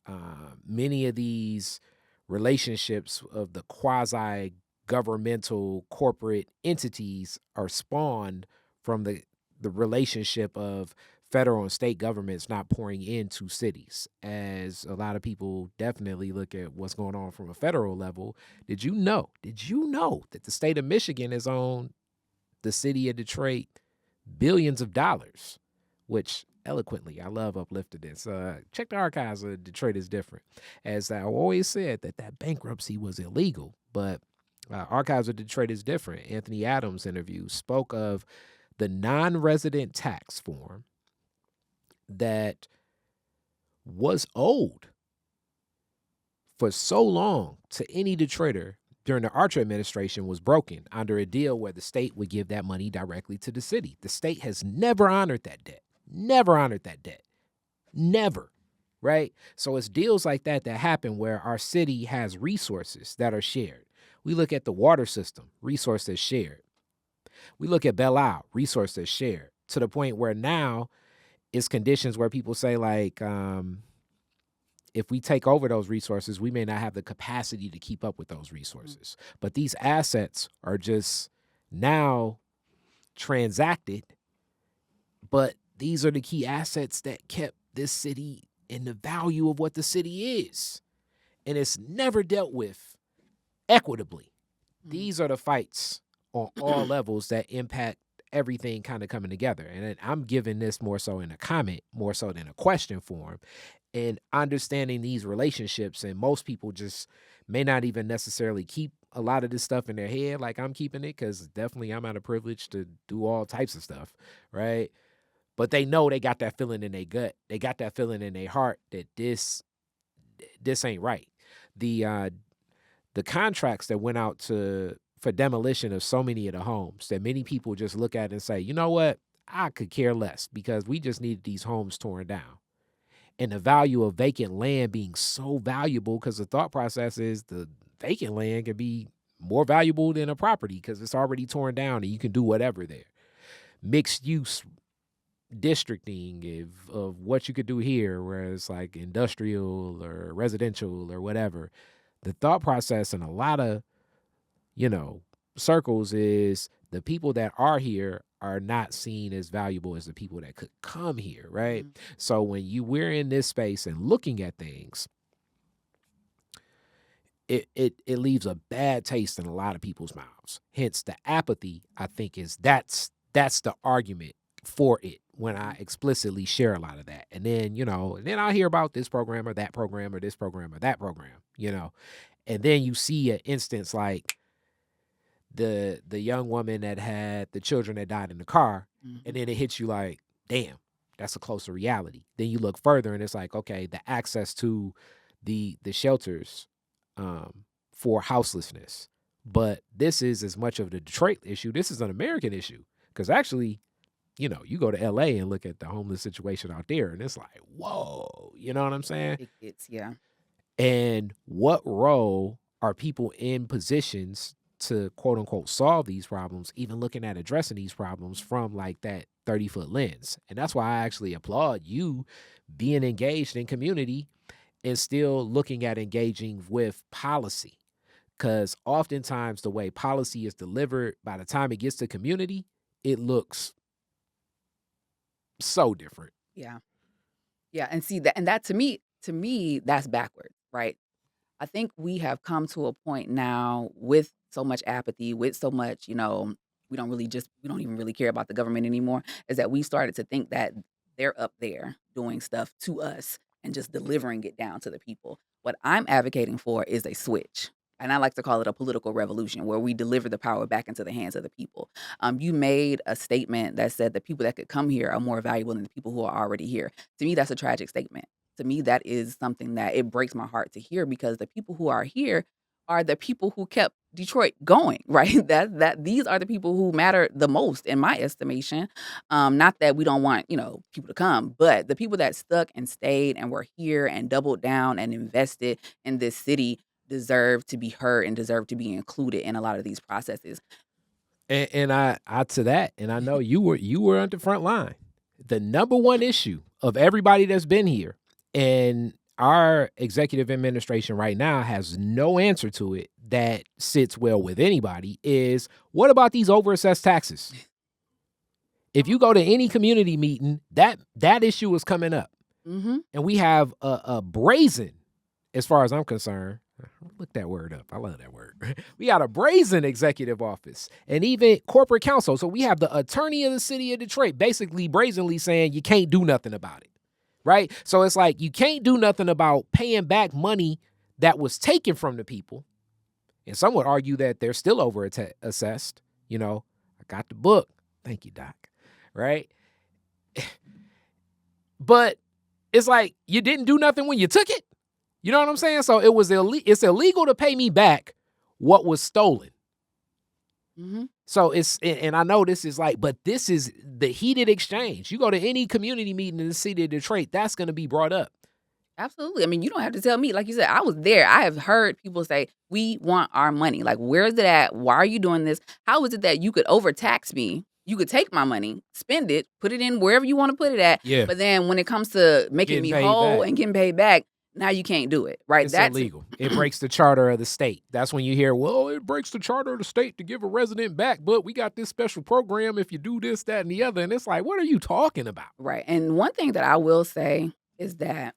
Many of these relationships of the quasi-governmental corporate entities are spawned from the relationship of federal and state governments not pouring into cities. As a lot of people definitely look at what's going on from a federal level, did you know that the state of Michigan has owned the city of Detroit billions of dollars, which eloquently, I love uplifted this. Check the archives of Detroit is different. As I always said that bankruptcy was illegal, but archives of Detroit is different. Anthony Adams' interview spoke of the non-resident tax form that was owed for so long to any Detroiter during the Archer administration was broken under a deal where the state would give that money directly to the city. The state has never honored that debt. Never. Right? So it's deals like that happen where our city has resources that are shared. We look at the water system, resources shared. We look at Belle Isle, resources shared, to the point where now it's conditions where people say, like, if we take over those resources, we may not have the capacity to keep up with those resources. But these assets are just now transacted, but these are the key assets that kept this city in the value of what the city is. And it's never dealt with equitably. These are the fights on all levels that impact everything kind of coming together. And I'm giving this more so in a comment, more so than a question form, and understanding these relationships. And most people just may not even necessarily keep a lot of this stuff in their head like I'm keeping it, because definitely I'm out of privilege to do all types of stuff, right? But they know they got that feeling in their gut. They got that feeling in their heart that this ain't right. The contracts that went out for demolition of so many of the homes that many people just look at and say, you know what, I could care less because we just needed these homes torn down. And the value of vacant land being so valuable, because the thought process is the vacant land can be more valuable than a property because it's already torn down and you can do whatever there. Mixed use districting of what you could do here, where it's like industrial or residential or whatever. The thought process in a lot of circles is the people that are here are not seen as valuable as the people that could come here, right? So when we're in this space and looking at things, it leaves a bad taste in a lot of people's mouths. Hence the apathy, I think, is that's the argument for it when I explicitly share a lot of that. And then, then I'll hear about this program or that program or this program or that program, and then you see an instance like the young woman that had the children that died in the car, and then it hits you like, damn, that's a closer reality. Then you look further and it's like, okay, the access to the shelters for houselessness. But this is as much of the Detroit issue. This is an American issue. Because actually, you know, you go to LA and look at the homeless situation out there, and it's like, whoa, you know what I'm saying? It gets, yeah. And what role are people in positions to quote unquote solve these problems, even looking at addressing these problems from like that 30-foot lens? And that's why I actually applaud you being engaged in community and still looking at engaging with policy. Because oftentimes the way policy is delivered, by the time it gets to community, it looks so different. Yeah. Yeah. And see that, and that to me, that's backward, right? I think we have come to a point now with so much apathy, with so much, we don't even really care about the government anymore, is that we started to think that they're up there doing stuff to us and just delivering it down to the people. What I'm advocating for is a switch. And I like to call it a political revolution where we deliver the power back into the hands of the people. You made a statement that said the people that could come here are more valuable than the people who are already here. To me, that's a tragic statement. To me, that is something that it breaks my heart to hear, because the people who are here are the people who kept Detroit going, right? That these are the people who matter the most in my estimation. Not that we don't want, people to come, but the people that stuck and stayed and were here and doubled down and invested in this city deserve to be heard and deserve to be included in a lot of these processes. And I to that, and I know you were on the front line. The number one issue of everybody that's been here, and our executive administration right now has no answer to it that sits well with anybody, is what about these overassessed taxes? If you go to any community meeting, that issue is coming up. Mm-hmm. And we have a brazen, as far as I'm concerned, look that word up. I love that word. We got a brazen executive office and even corporate counsel. So we have the attorney of the city of Detroit basically brazenly saying you can't do nothing about it, right? So it's like you can't do nothing about paying back money that was taken from the people. And some would argue that they're still over assessed. I got the book. Thank you, Doc. Right? But it's like you didn't do nothing when you took it. You know what I'm saying? So it's illegal to pay me back what was stolen. Mm-hmm. So and I know this is like, but this is the heated exchange. You go to any community meeting in the city of Detroit, that's going to be brought up. Absolutely. I mean, you don't have to tell me. Like you said, I was there. I have heard people say, we want our money. Like, where's it at? Why are you doing this? How is it that you could overtax me? You could take my money, spend it, put it in wherever you want to put it at. Yeah. But then when it comes to making me whole and getting paid back, now you can't do it, right? That's illegal. It breaks the charter of the state. That's when you hear, well, it breaks the charter of the state to give a resident back, but we got this special program if you do this, that, and the other. And it's like, what are you talking about? Right. And one thing that I will say is that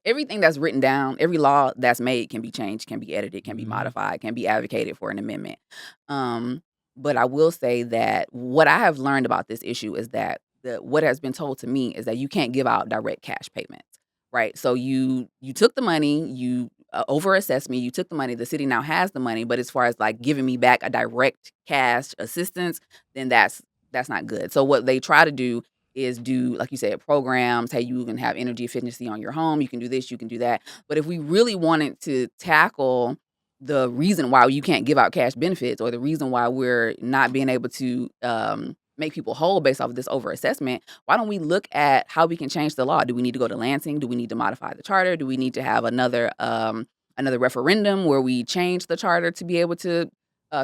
everything that's written down, every law that's made can be changed, can be edited, can be modified, can be advocated for an amendment. But I will say that what I have learned about this issue is that what has been told to me is that you can't give out direct cash payments. Right. So you took the money, you overassessed me, you took the money, the city now has the money. But as far as like giving me back a direct cash assistance, then that's not good. So what they try to do is do, like you said, programs. Hey, you can have energy efficiency on your home. You can do this, you can do that. But if we really wanted to tackle the reason why you can't give out cash benefits, or the reason why we're not being able to make people whole based off of this overassessment, why don't we look at how we can change the law? Do we need to go to Lansing? Do we need to modify the charter? Do we need to have another referendum where we change the charter to be able to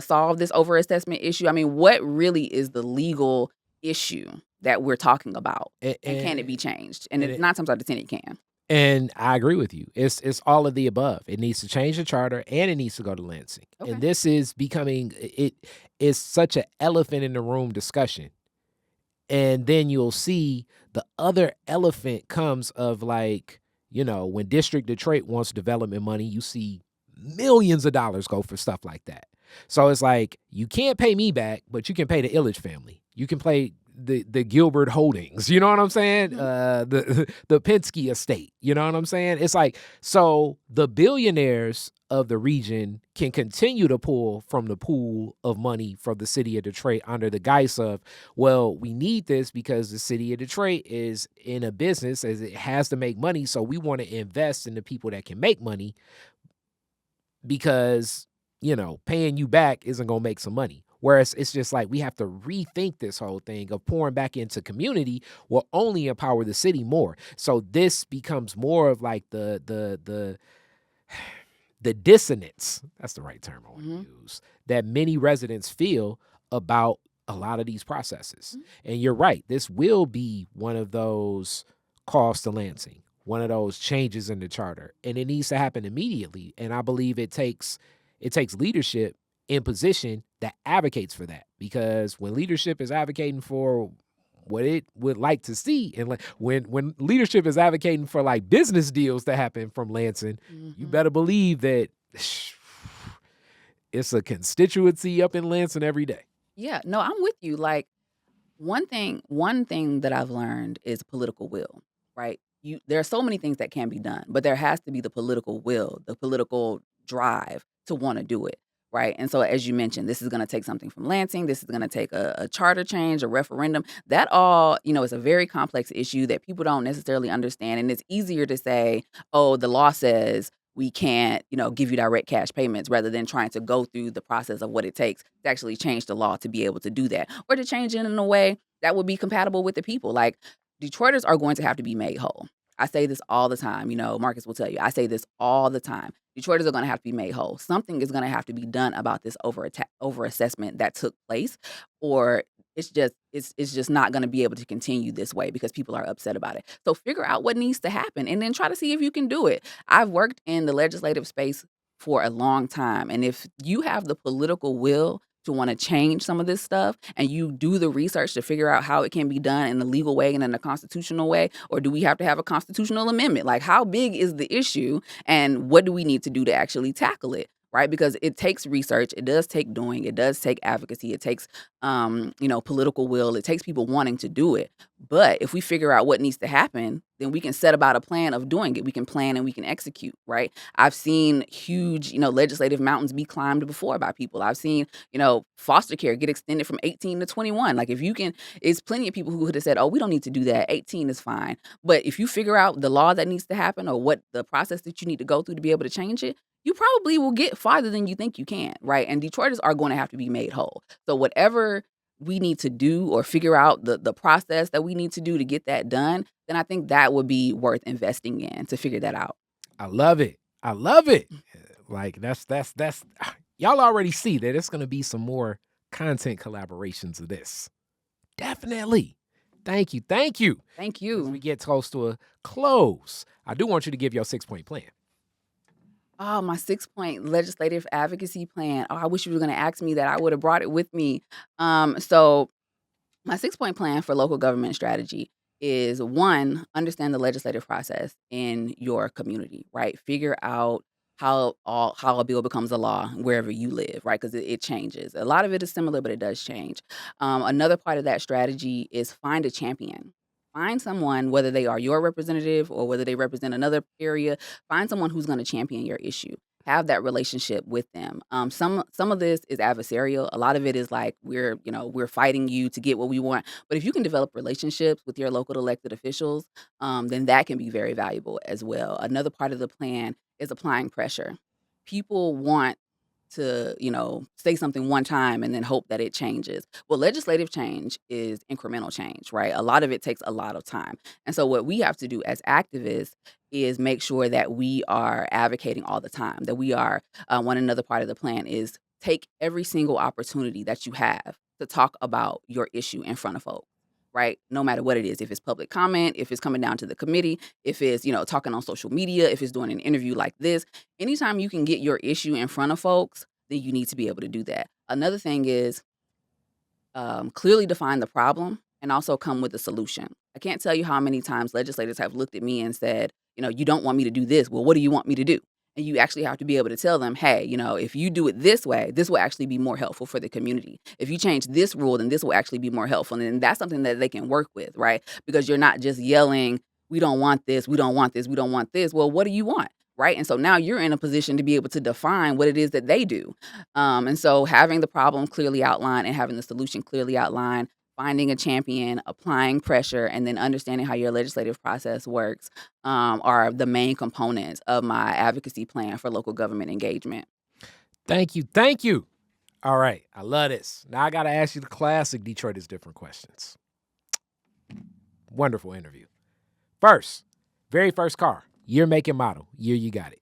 solve this overassessment issue? I mean, what really is the legal issue that we're talking about? And can it be changed? And it's 9 times out of 10 it can. And I agree with you. It's all of the above. It needs to change the charter and it needs to go to Lansing. Okay. And this is becoming, it is such an elephant in the room discussion. And then you'll see the other elephant comes of like, when District Detroit wants development money, you see millions of dollars go for stuff like that. So it's like, you can't pay me back, but you can pay the Illich family. You can pay the Gilbert Holdings, you know what I'm saying? The Penske estate, you know what I'm saying? It's like, so the billionaires of the region can continue to pull from the pool of money from the city of Detroit under the guise of, well, we need this because the city of Detroit is in a business as it has to make money. So we want to invest in the people that can make money because, paying you back isn't going to make some money. Whereas it's just like we have to rethink this whole thing of pouring back into community will only empower the city more. So this becomes more of like the dissonance, that's the right term I want to use, that many residents feel about a lot of these processes. And you're right, this will be one of those calls to Lansing, one of those changes in the charter, and it needs to happen immediately. And I believe it takes leadership in position that advocates for that, because when leadership is advocating for what it would like to see, and like when leadership is advocating for like business deals to happen from Lansing, you better believe that it's a constituency up in Lansing every day. Yeah, no, I'm with you. Like one thing that I've learned is political will, right? There are so many things that can be done, but there has to be the political will, the political drive to want to do it, right? And so, as you mentioned, this is going to take something from Lansing. This is going to take a charter change, a referendum. That all, is a very complex issue that people don't necessarily understand. And it's easier to say, oh, the law says we can't, give you direct cash payments, rather than trying to go through the process of what it takes to actually change the law to be able to do that, or to change it in a way that would be compatible with the people. Like, Detroiters are going to have to be made whole. I say this all the time. Marcus will tell you, I say this all the time. Detroiters are going to have to be made whole. Something is going to have to be done about this over assessment that took place, or it's just not going to be able to continue this way because people are upset about it. So figure out what needs to happen and then try to see if you can do it. I've worked in the legislative space for a long time, and if you have the political will to want to change some of this stuff, and you do the research to figure out how it can be done in a legal way and in a constitutional way, or do we have to have a constitutional amendment? Like, how big is the issue, and what do we need to do to actually tackle it? Right? Because it takes research, it does take doing, it does take advocacy, it takes political will, it takes people wanting to do it. But if we figure out what needs to happen, then we can set about a plan of doing it. We can plan and we can execute, right? I've seen huge, legislative mountains be climbed before by people. I've seen, foster care get extended from 18 to 21. Like, if you can, it's plenty of people who would have said, oh, we don't need to do that. 18 is fine. But if you figure out the law that needs to happen, or what the process that you need to go through to be able to change it, you probably will get farther than you think you can, right? And Detroiters are going to have to be made whole. So whatever we need to do, or figure out the process that we need to do to get that done, then I think that would be worth investing in to figure that out. I love it. Like, that's y'all already see that it's going to be some more content collaborations of this. Definitely. Thank you. Thank you. As we get close to a close, I do want you to give your 6-point plan. Oh, my 6-point legislative advocacy plan. Oh, I wish you were going to ask me that. I would have brought it with me. So my 6-point plan for local government strategy is, 1, understand the legislative process in your community, right? Figure out how a bill becomes a law wherever you live, right? Because it changes. A lot of it is similar, but it does change. Another part of that strategy is find a champion. Find someone, whether they are your representative or whether they represent another area, find someone who's going to champion your issue. Have that relationship with them. Some of this is adversarial. A lot of it is like we're fighting you to get what we want. But if you can develop relationships with your local elected officials, then that can be very valuable as well. Another part of the plan is applying pressure. People want to, say something one time and then hope that it changes. Well, legislative change is incremental change, right? A lot of it takes a lot of time. And so what we have to do as activists is make sure that we are advocating all the time, that we are, one another part of the plan is take every single opportunity that you have to talk about your issue in front of folks. Right? No matter what it is, if it's public comment, if it's coming down to the committee, if it's, talking on social media, if it's doing an interview like this, anytime you can get your issue in front of folks, then you need to be able to do that. Another thing is clearly define the problem and also come with a solution. I can't tell you how many times legislators have looked at me and said, you don't want me to do this. Well, what do you want me to do? And you actually have to be able to tell them, hey, if you do it this way, this will actually be more helpful for the community. If you change this rule, then this will actually be more helpful. And that's something that they can work with, right? Because you're not just yelling, we don't want this, we don't want this, we don't want this. Well, what do you want? Right. And so now you're in a position to be able to define what it is that they do. And so having the problem clearly outlined and having the solution clearly outlined, finding a champion, applying pressure, and then understanding how your legislative process works are the main components of my advocacy plan for local government engagement. Thank you. Thank you. All right. I love this. Now I got to ask you the classic Detroit is Different questions. Wonderful interview. First, very first car, year, make, and model, year you got it.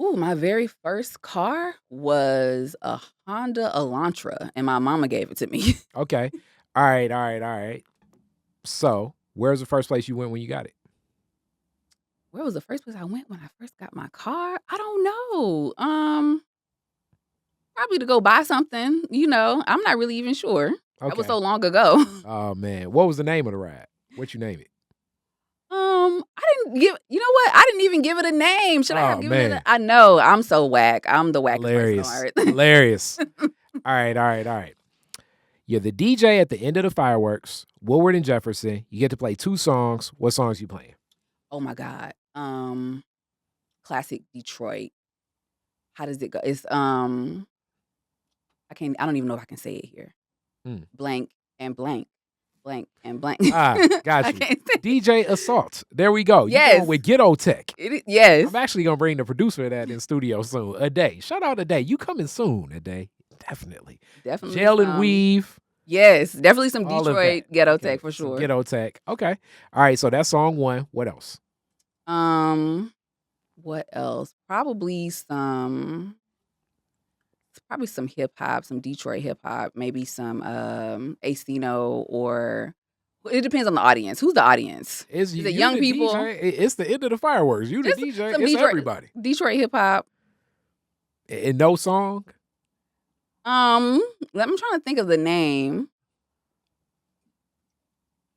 Ooh, my very first car was a Honda Elantra, and my mama gave it to me. Okay. All right. So, where's the first place you went when you got it? Where was the first place I went when I first got my car? I don't know. Probably to go buy something, I'm not really even sure. That was Okay. so long ago. Oh, man. What was the name of the ride? What you name it? I didn't I didn't even give it a name. Should I have Oh, given man. I know, I'm so whack. I'm the wackest Hilarious. person on earth. Hilarious. All right. You're the DJ at the end of the fireworks, Woodward and Jefferson. You get to play 2 songs. What songs you playing? Oh my God. Classic Detroit. How does it go? It's I don't even know if I can say it here. Blank and blank. Blank and blank. Got I you. can't say. DJ Assault. There we go. Yes. You going with Ghetto Tech. Yes. I'm actually going to bring the producer of that in studio soon. A day. Shout out A Day. You coming soon, A Day. Definitely. Jail and Weave. Yes. Definitely some All of Detroit that. Ghetto Okay, Tech for some sure. Ghetto Tech. Okay. All right. So that's song 1. What else? What else? Probably some hip hop, some Detroit hip hop, maybe some Acino, or it depends on the audience. Who's the audience? Is it young the people? DJ? It's the end of the fireworks. You the Just DJ. some It's Detroit- everybody. Detroit hip hop. And no song? I'm trying to think of the name.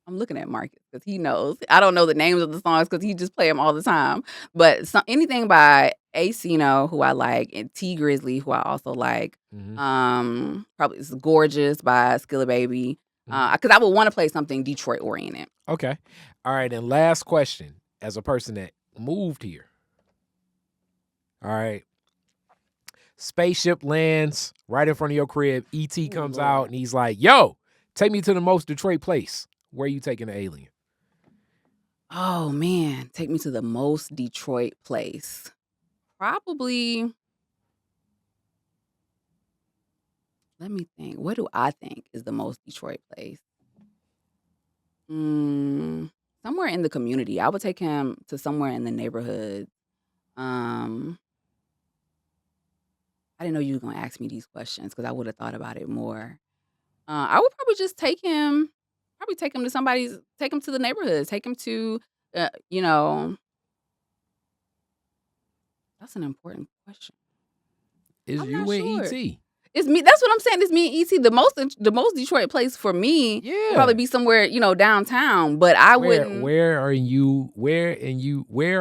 I'm looking at Marcus because he knows. I don't know the names of the songs because he just play them all the time. But anything by Acino, who I like, and T Grizzly, who I also like. Probably it's Gorgeous by Skilla Baby. Because I would want to play something Detroit oriented. Okay. All right. And last question, as a person that moved here. All right. Spaceship lands right in front of your crib. E.T. comes out and he's like, yo, take me to the most Detroit place. Where are you taking the alien? Oh, man. Take me to the most Detroit place. Probably. Let me think. What do I think is the most Detroit place? Somewhere in the community. I would take him to somewhere in the neighborhood. I didn't know you were going to ask me these questions because I would have thought about it more. I would probably just take him to the neighborhood, take him to, that's an important question. Is I'm you not and sure. E.T.? It's me. That's what I'm saying. It's me and E.T. The most Detroit place for me would probably be somewhere, downtown. But I wouldn't. Where are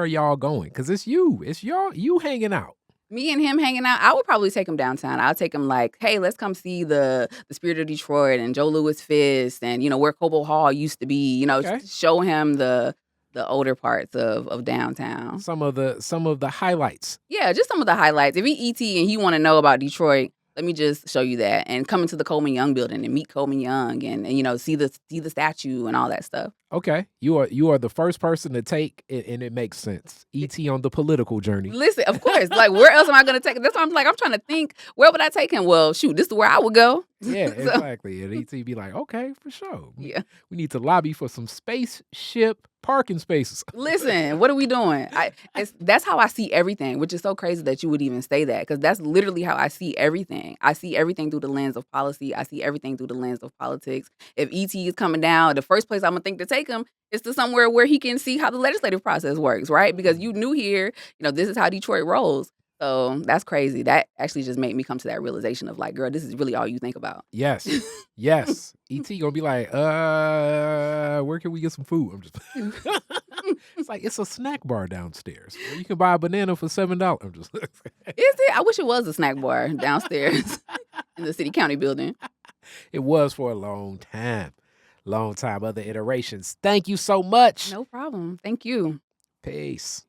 y'all going? Because it's you. It's you hanging out. Me and him hanging out, I would probably take him downtown. I'll take him like, hey, let's come see the Spirit of Detroit and Joe Louis Fist and, where Cobo Hall used to be, show him the older parts of downtown. Some of the highlights. Yeah, just some of the highlights. If he ET and he want to know about Detroit, let me just show you that. And come into the Coleman Young building and meet Coleman Young and see the statue and all that stuff. Okay. You are the first person to take it, and it makes sense. E.T. on the political journey. Listen, of course. Like, where else am I going to take it? That's why I'm like, I'm trying to think, where would I take him? Well, shoot, this is where I would go. Yeah, exactly. And E.T. be like, okay, for sure. Yeah. We need to lobby for some spaceship parking spaces. Listen, what are we doing? That's how I see everything, which is so crazy that you would even say that, because that's literally how I see everything. I see everything through the lens of policy. I see everything through the lens of politics. If E.T. is coming down, the first place I'm going to think to take him is to somewhere where he can see how the legislative process works, right? Because you new here, this is how Detroit rolls. So that's crazy. That actually just made me come to that realization of like, girl, this is really all you think about. Yes. Yes. E.T. gonna be like, where can we get some food? I'm just It's like it's a snack bar downstairs where you can buy a banana for $7. I'm just Is it? I wish it was a snack bar downstairs in the city county building. It was for a long time. Long time, other iterations. Thank you so much. No problem. Thank you. Peace.